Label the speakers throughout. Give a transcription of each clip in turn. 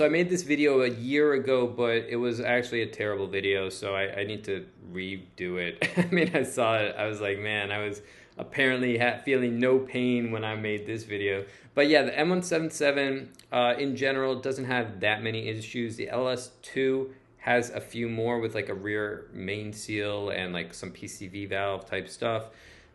Speaker 1: So I made this video a year ago, but it was actually a terrible video, so I need to redo it. I mean, I saw it, I was like, man, I was apparently feeling no pain when I made this video. But yeah, the M177 in general doesn't have that many issues. The LS2 has a few more with like a rear main seal and like some PCV valve type stuff.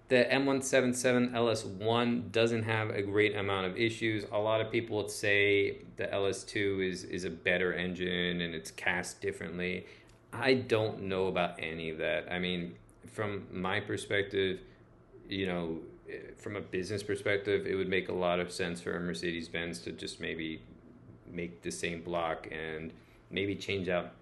Speaker 1: The M177 LS1 doesn't have a great amount of issues. A lot of people would say the LS2 is a better engine and it's cast differently. I don't know about any of that. I mean, from my perspective, you know, from a business perspective, it would make a lot of sense for a Mercedes-Benz to just maybe make the same block and maybe change out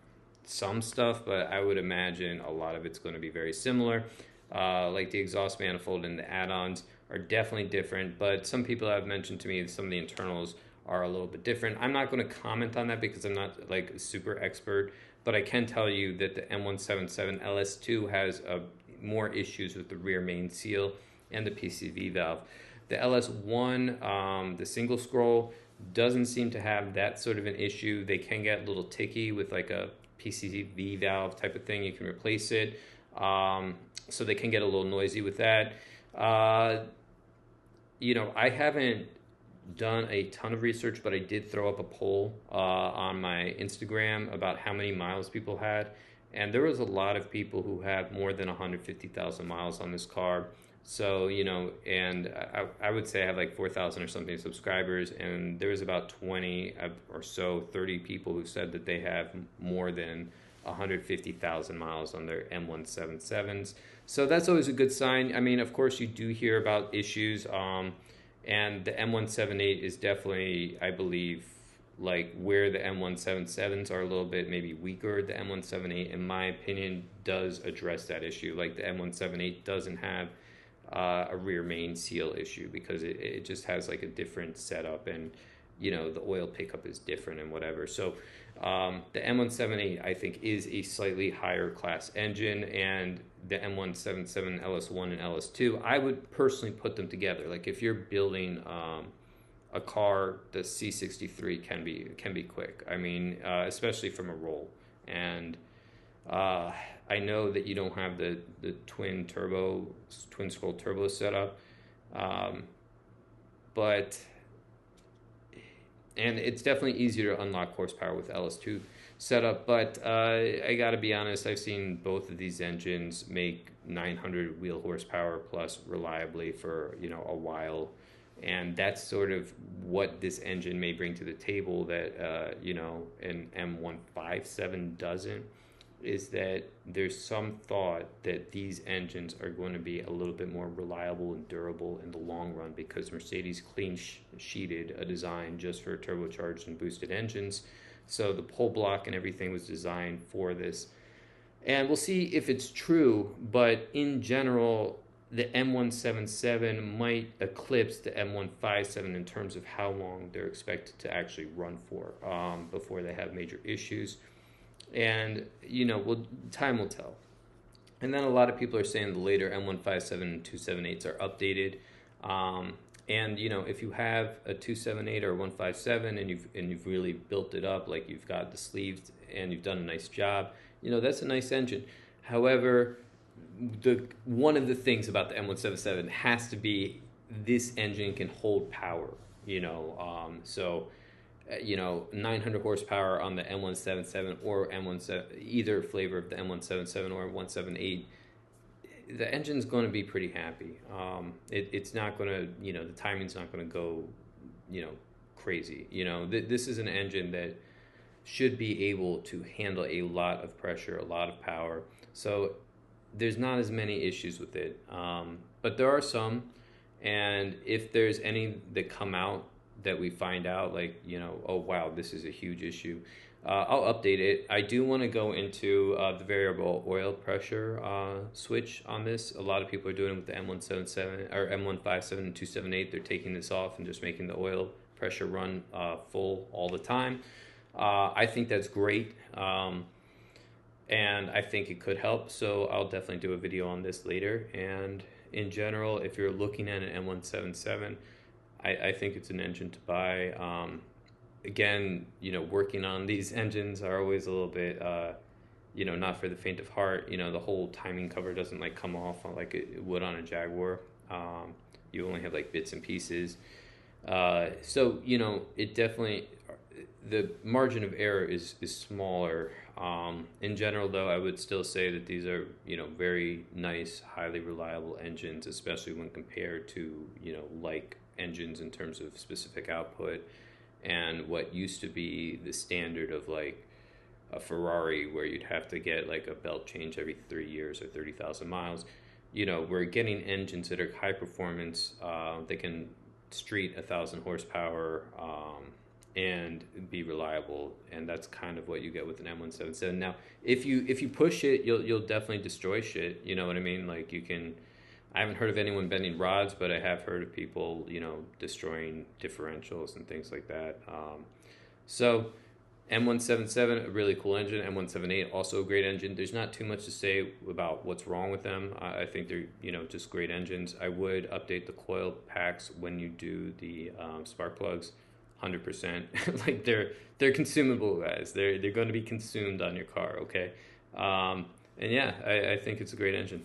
Speaker 1: some stuff, but I would imagine a lot of it's going to be very similar. Like the exhaust manifold and the add-ons are definitely different, but some people have mentioned to me that some of the internals are a little bit different. I'm not going to comment on that because I'm not like a super expert, but I can tell you that the M177 LS2 has more issues with the rear main seal and the PCV valve. The LS1, the single scroll, doesn't seem to have that sort of an issue. They can get a little ticky with like a PCV valve type of thing. You can replace it. So they can get a little noisy with that. You know, I haven't done a ton of research, but I did throw up a poll on my Instagram about how many miles people had. And there was a lot of people who have more than 150,000 miles on this car. So, you know, and I would say I have like 4,000 or something subscribers, and there was about 20 or so, 30 people who said that they have more than 150,000 miles on their M177s. So that's always a good sign. I mean, of course, you do hear about issues, and the M178 is definitely, I believe, like where the M177s are a little bit maybe weaker. The M178, in my opinion, does address that issue. Like the M178 doesn't have a rear main seal issue because it just has like a different setup, and you know the oil pickup is different and whatever. So the M178 I think is a slightly higher class engine, and the M177 LS1 and LS2 I would personally put them together. Like if you're building a car, the C63 can be quick. I mean, especially from a roll. And I know that you don't have the twin scroll turbo setup, but and it's definitely easier to unlock horsepower with LS2 setup. But I gotta be honest, I've seen both of these engines make 900 wheel horsepower plus reliably for a while. And that's sort of what this engine may bring to the table that an M157 doesn't, is that there's some thought that these engines are going to be a little bit more reliable and durable in the long run because Mercedes clean sheeted a design just for turbocharged and boosted engines. So the pole block and everything was designed for this. And we'll see if it's true, but in general, the M177 might eclipse the M157 in terms of how long they're expected to actually run for before they have major issues. And, time will tell. And then a lot of people are saying the later M157 and 278s are updated. And, if you have a 278 or 157 and you've really built it up, like you've got the sleeves and you've done a nice job, that's a nice engine. However, one of the things about the M177 has to be this engine can hold power, so 900 horsepower on the M177 or M17, either flavor of the M177 or 178, the engine's going to be pretty happy. It's not going to, the timing's not going to go, crazy. This is an engine that should be able to handle a lot of pressure, a lot of power. So there's not as many issues with it, but there are some. And if there's any that come out that we find out, like, oh wow, this is a huge issue, I'll update it. I do want to go into the variable oil pressure switch on this. A lot of people are doing it with the M177 or M157 and 278. They're taking this off and just making the oil pressure run full all the time. I think that's great. And I think it could help, so I'll definitely do a video on this later. And in general, if you're looking at an M177, I think it's an engine to buy. again, working on these engines are always a little bit, not for the faint of heart. The whole timing cover doesn't like come off like it would on a Jaguar. You only have like bits and pieces. So it definitely, the margin of error is smaller. In general, though, I would still say that these are very nice, highly reliable engines, especially when compared to like engines in terms of specific output and what used to be the standard of like a Ferrari, where you'd have to get like a belt change every 3 years or 30,000 miles. We're getting engines that are high performance. They can street 1,000 horsepower and be reliable, and that's kind of what you get with an M177. Now, if you push it, you'll definitely destroy shit. You know what I mean? Like you can. I haven't heard of anyone bending rods, but I have heard of people, destroying differentials and things like that. So M177, a really cool engine. M178, also a great engine. There's not too much to say about what's wrong with them. I think they're, just great engines. I would update the coil packs when you do the spark plugs, 100%. Like they're consumable, guys. They're going to be consumed on your car, okay? And yeah, I think it's a great engine.